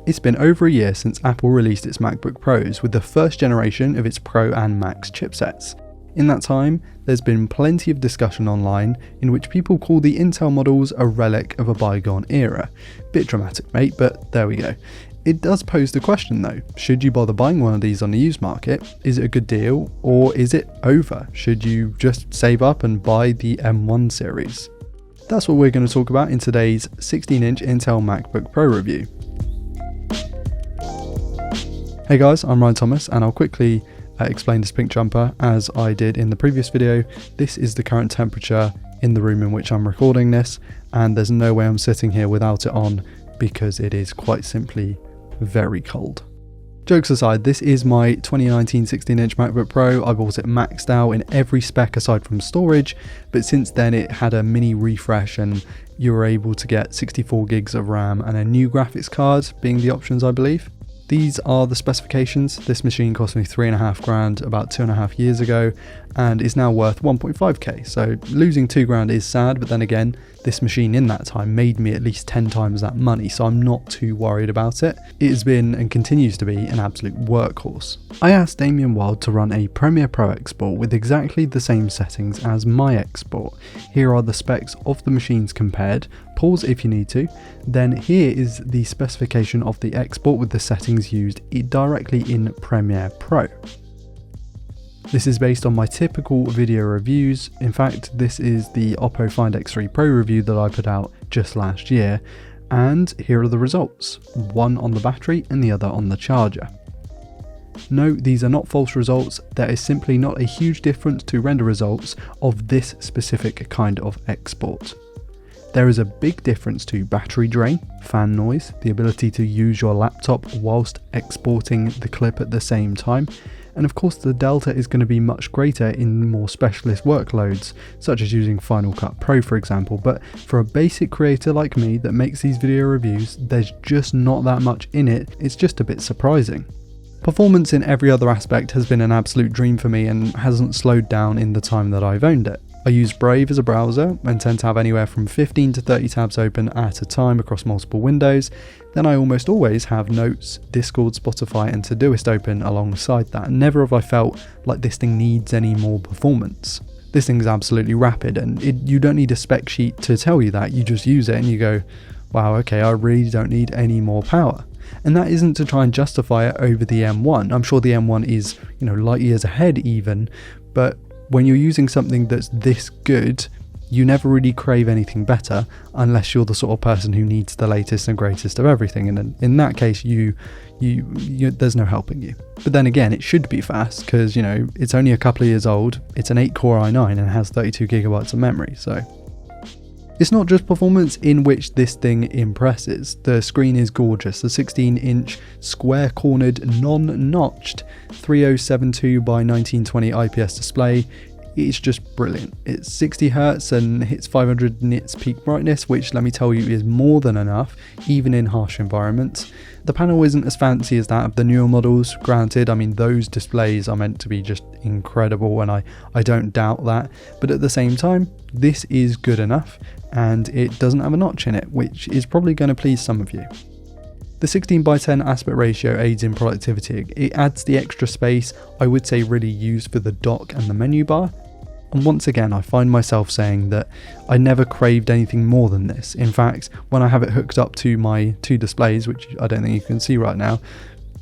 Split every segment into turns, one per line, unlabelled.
It's been over a year since Apple released its MacBook Pros with the first generation of its Pro and Max chipsets. In that time, there's been plenty of discussion online in which people call the Intel models a relic of a bygone era. Bit dramatic, mate, but there we go. It does pose the question though, should you bother buying one of these on the used market? Is it a good deal, or is it over? Should you just save up and buy the M1 series? That's what we're going to talk about in today's 16-inch Intel MacBook Pro review. Hey guys, I'm Ryan Thomas, and I'll quickly explain this pink jumper as I did in the previous video. This is the current temperature in the room in which I'm recording this, and there's no way I'm sitting here without it on because it is quite simply very cold. Jokes aside, this is my 2019 16-inch MacBook Pro. I bought it maxed out in every spec aside from storage, but since then it had a mini refresh and you were able to get 64 gigs of RAM and a new graphics card being the options, I believe. These are the specifications. This machine cost me $3,500 about 2.5 years ago and is now worth 1.5k. So losing $2,000 is sad, but then again, this machine in that time made me at least 10 times that money, so I'm not too worried about it. It has been and continues to be an absolute workhorse. I asked Damien Wild to run a Premiere Pro export with exactly the same settings as my export. Here are the specs of the machines compared. Pause if you need to. Then here is the specification of the export with the settings used directly in Premiere Pro. This is based on my typical video reviews. In fact, this is the Oppo Find X3 Pro review that I put out just last year. And here are the results. One on the battery and the other on the charger. No, these are not false results. There is simply not a huge difference to render results of this specific kind of export. There is a big difference to battery drain, fan noise, the ability to use your laptop whilst exporting the clip at the same time, and of course the delta is going to be much greater in more specialist workloads, such as using Final Cut Pro for example, but for a basic creator like me that makes these video reviews, there's just not that much in it. It's just a bit surprising. Performance in every other aspect has been an absolute dream for me and hasn't slowed down in the time that I've owned it. I use Brave as a browser and tend to have anywhere from 15 to 30 tabs open at a time across multiple windows. Then I almost always have Notes, Discord, Spotify and Todoist open alongside that. Never have I felt like this thing needs any more performance. This thing's absolutely rapid and you don't need a spec sheet to tell you that. You just use it and you go, wow, okay, I really don't need any more power. And that isn't to try and justify it over the M1. I'm sure the M1 is, light years ahead even, but when you're using something that's this good, you never really crave anything better unless you're the sort of person who needs the latest and greatest of everything. And in that case, you there's no helping you. But then again, it should be fast because, it's only a couple of years old. It's an 8-core i9 and has 32 gigabytes of memory. So it's not just performance in which this thing impresses. The screen is gorgeous. The 16-inch square-cornered, non-notched 3072 by 1920 IPS display. It's just brilliant. It's 60Hz and hits 500 nits peak brightness, which let me tell you is more than enough, even in harsh environments. The panel isn't as fancy as that of the newer models, granted. I mean, those displays are meant to be just incredible and I don't doubt that. But at the same time, this is good enough and it doesn't have a notch in it, which is probably going to please some of you. The 16:10 aspect ratio aids in productivity. It adds the extra space I would say really used for the dock and the menu bar. And once again, I find myself saying that I never craved anything more than this. In fact, when I have it hooked up to my two displays, which I don't think you can see right now,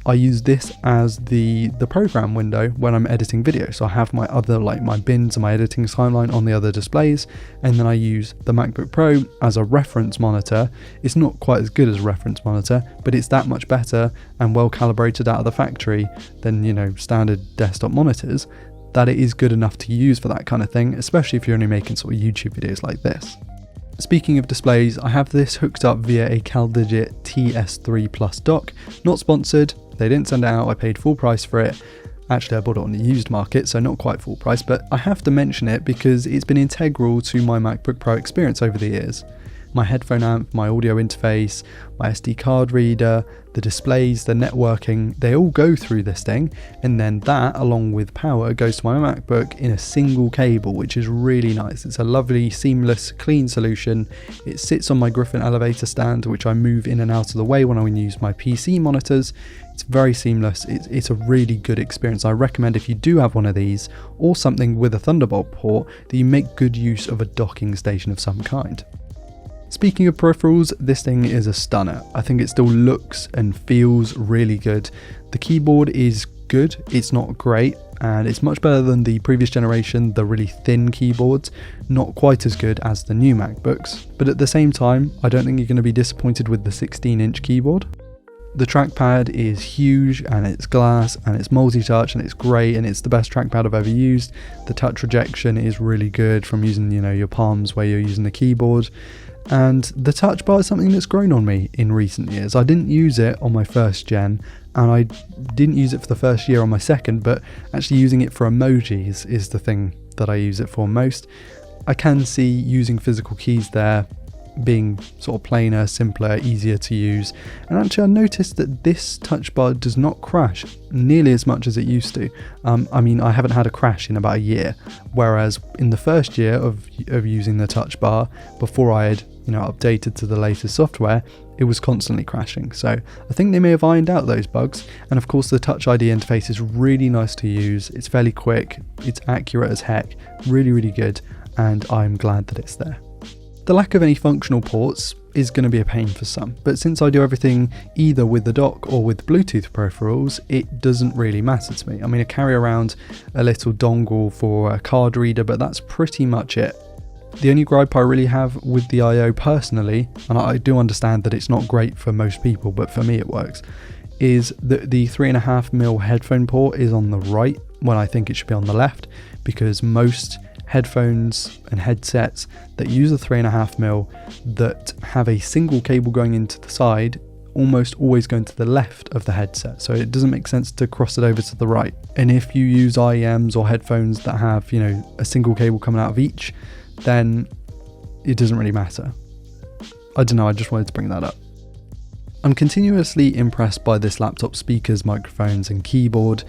I use this as the program window when I'm editing video. So I have my other, my bins and my editing timeline on the other displays, and then I use the MacBook Pro as a reference monitor. It's not quite as good as a reference monitor, but it's that much better and well calibrated out of the factory than, standard desktop monitors, that it is good enough to use for that kind of thing, especially if you're only making sort of YouTube videos like this. Speaking of displays, I have this hooked up via a CalDigit TS3 Plus dock. Not sponsored, they didn't send it out, I paid full price for it. Actually, I bought it on the used market, so not quite full price, but I have to mention it because it's been integral to my MacBook Pro experience over the years. my headphone amp, my audio interface, my SD card reader, the displays, the networking, they all go through this thing, and then that, along with power, goes to my MacBook in a single cable, which is really nice. It's a lovely, seamless, clean solution. It sits on my Griffin elevator stand, which I move in and out of the way when I use my PC monitors. It's very seamless. It's a really good experience. I recommend if you do have one of these, or something with a Thunderbolt port, that you make good use of a docking station of some kind. Speaking of peripherals, this thing is a stunner. I think it still looks and feels really good. The keyboard is good, it's not great, and it's much better than the previous generation, the really thin keyboards. Not quite as good as the new MacBooks, but at the same time, I don't think you're going to be disappointed with the 16-inch keyboard. The trackpad is huge, and it's glass, and it's multi-touch, and it's great, and it's the best trackpad I've ever used. The touch rejection is really good from using, your palms where you're using the keyboard. And the touch bar is something that's grown on me in recent years. I didn't use it on my first gen, and I didn't use it for the first year on my second, but actually using it for emojis is the thing that I use it for most. I can see using physical keys there being sort of plainer, simpler, easier to use. And actually I noticed that this touch bar does not crash nearly as much as it used to. I haven't had a crash in about a year, whereas in the first year of using the touch bar, before I had updated to the latest software, it was constantly crashing. So I think they may have ironed out those bugs. And of course the Touch ID interface is really nice to use. It's fairly quick, it's accurate as heck, really, really good, and I'm glad that it's there. The lack of any functional ports is going to be a pain for some, but since I do everything either with the dock or with Bluetooth peripherals, it doesn't really matter to me. I carry around a little dongle for a card reader, but that's pretty much it. The only gripe I really have with the I/O personally, and I do understand that it's not great for most people, but for me it works, is that the 3.5mm headphone port is on the right when I think it should be on the left, because most headphones and headsets that use a 3.5mm that have a single cable going into the side almost always going to the left of the headset, so it doesn't make sense to cross it over to the right. And if you use IEMs or headphones that have a single cable coming out of each, then it doesn't really matter. I don't know, I just wanted to bring that up. I'm continuously impressed by this laptop speakers, microphones and keyboard.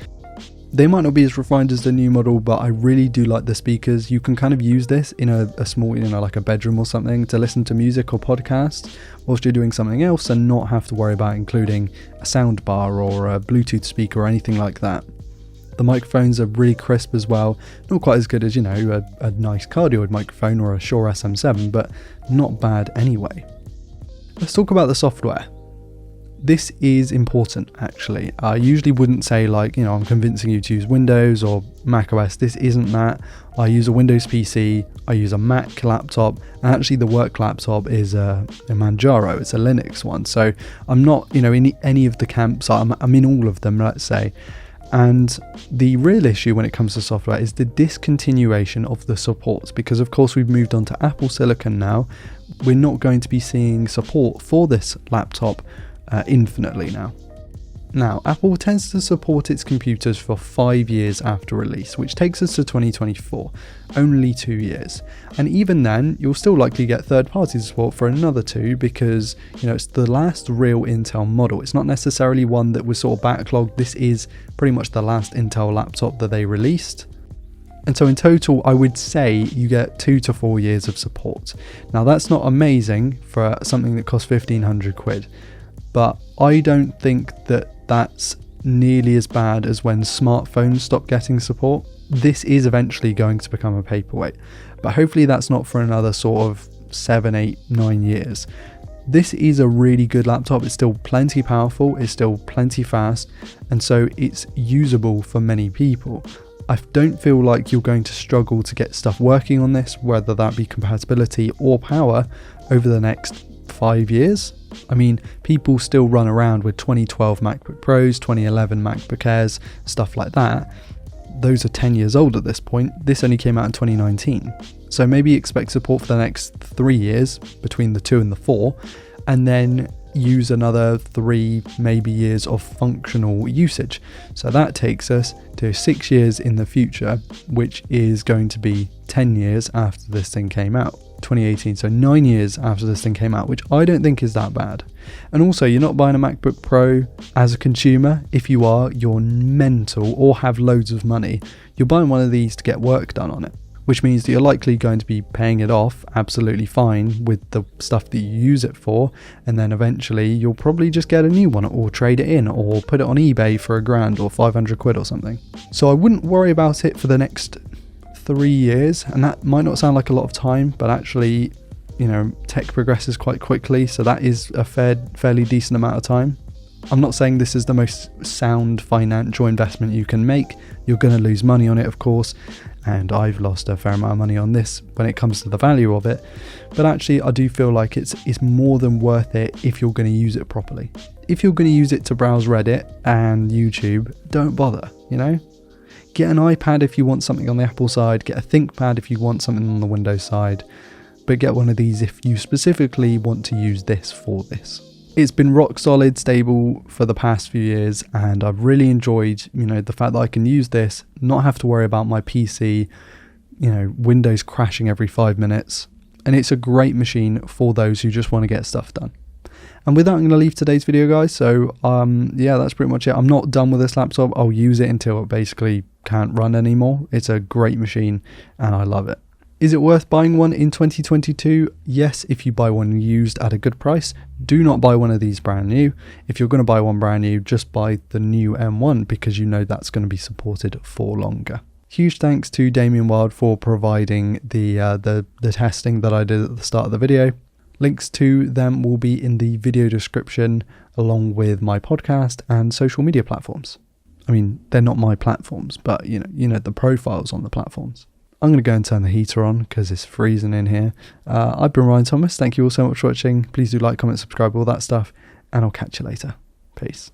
They might not be as refined as the new model, but I really do like the speakers. You can kind of use this in a small, like a bedroom or something, to listen to music or podcasts whilst you're doing something else and not have to worry about including a sound bar or a Bluetooth speaker or anything like that. The microphones are really crisp as well, not quite as good as, a nice cardioid microphone or a Shure SM7, but not bad anyway. Let's talk about the software. This is important, actually. I usually wouldn't say I'm convincing you to use Windows or Mac OS. This isn't that. I use a Windows PC, I use a Mac laptop, and actually the work laptop is a Manjaro. It's a Linux one. So I'm not, in any of the camps. I'm in all of them, let's say. And the real issue when it comes to software is the discontinuation of the support, because of course we've moved on to Apple Silicone now. We're not going to be seeing support for this laptop infinitely now. Now, Apple tends to support its computers for 5 years after release, which takes us to 2024, only 2 years. And even then, you'll still likely get third-party support for another 2 because, it's the last real Intel model. It's not necessarily one that was sort of backlogged. This is pretty much the last Intel laptop that they released. And so in total, I would say you get 2 to 4 years of support. Now, that's not amazing for something that costs 1,500 quid. But I don't think that that's nearly as bad as when smartphones stop getting support. This is eventually going to become a paperweight, but hopefully that's not for another sort of 7, 8, 9 years. This is a really good laptop. It's still plenty powerful, it's still plenty fast, and so it's usable for many people. I don't feel like you're going to struggle to get stuff working on this, whether that be compatibility or power, over the next 5 years. People still run around with 2012 MacBook Pros, 2011 MacBook Airs, stuff like that. Those are 10 years old at this point. This only came out in 2019. So maybe expect support for the next 3 years, between the 2 and the 4, and then use another 3 maybe years of functional usage. So that takes us to 6 years in the future, which is going to be 10 years after this thing came out. 2018, so 9 years after this thing came out, which I don't think is that bad. And also, you're not buying a MacBook Pro as a consumer. If you are, you're mental or have loads of money. You're buying one of these to get work done on it, which means that you're likely going to be paying it off absolutely fine with the stuff that you use it for, and then eventually you'll probably just get a new one or trade it in or put it on eBay for £1,000 or 500 quid or something. So I wouldn't worry about it for the next 3 years, and that might not sound like a lot of time, but actually, you know, tech progresses quite quickly, so that is a fairly decent amount of time. I'm not saying this is the most sound financial investment you can make. You're going to lose money on it, of course, and I've lost a fair amount of money on this when it comes to the value of it, but actually I do feel like it's more than worth it if you're going to use it properly. If you're going to use it to browse Reddit and YouTube, don't bother, you know? Get an iPad if you want something on the Apple side, get a ThinkPad if you want something on the Windows side, but get one of these if you specifically want to use this for this. It's been rock solid, stable for the past few years, and I've really enjoyed, you know, the fact that I can use this, not have to worry about my PC, you know, Windows crashing every 5 minutes, and it's a great machine for those who just want to get stuff done. And with that, I'm going to leave today's video, guys. So yeah, that's pretty much it. I'm not done with this laptop. I'll use it until it basically can't run anymore. It's a great machine and I love it. Is it worth buying one in 2022? Yes, if you buy one used at a good price. Do not buy one of these brand new. If you're going to buy one brand new, just buy the new M1 because you know that's going to be supported for longer. Huge thanks to Damien Wild for providing the testing that I did at the start of the video. Links to them will be in the video description along with my podcast and social media platforms. I mean, they're not my platforms, but you know the profiles on the platforms. I'm going to go and turn the heater on because it's freezing in here. I've been Ryan Thomas. Thank you all so much for watching. Please do like, comment, subscribe, all that stuff, and I'll catch you later. Peace.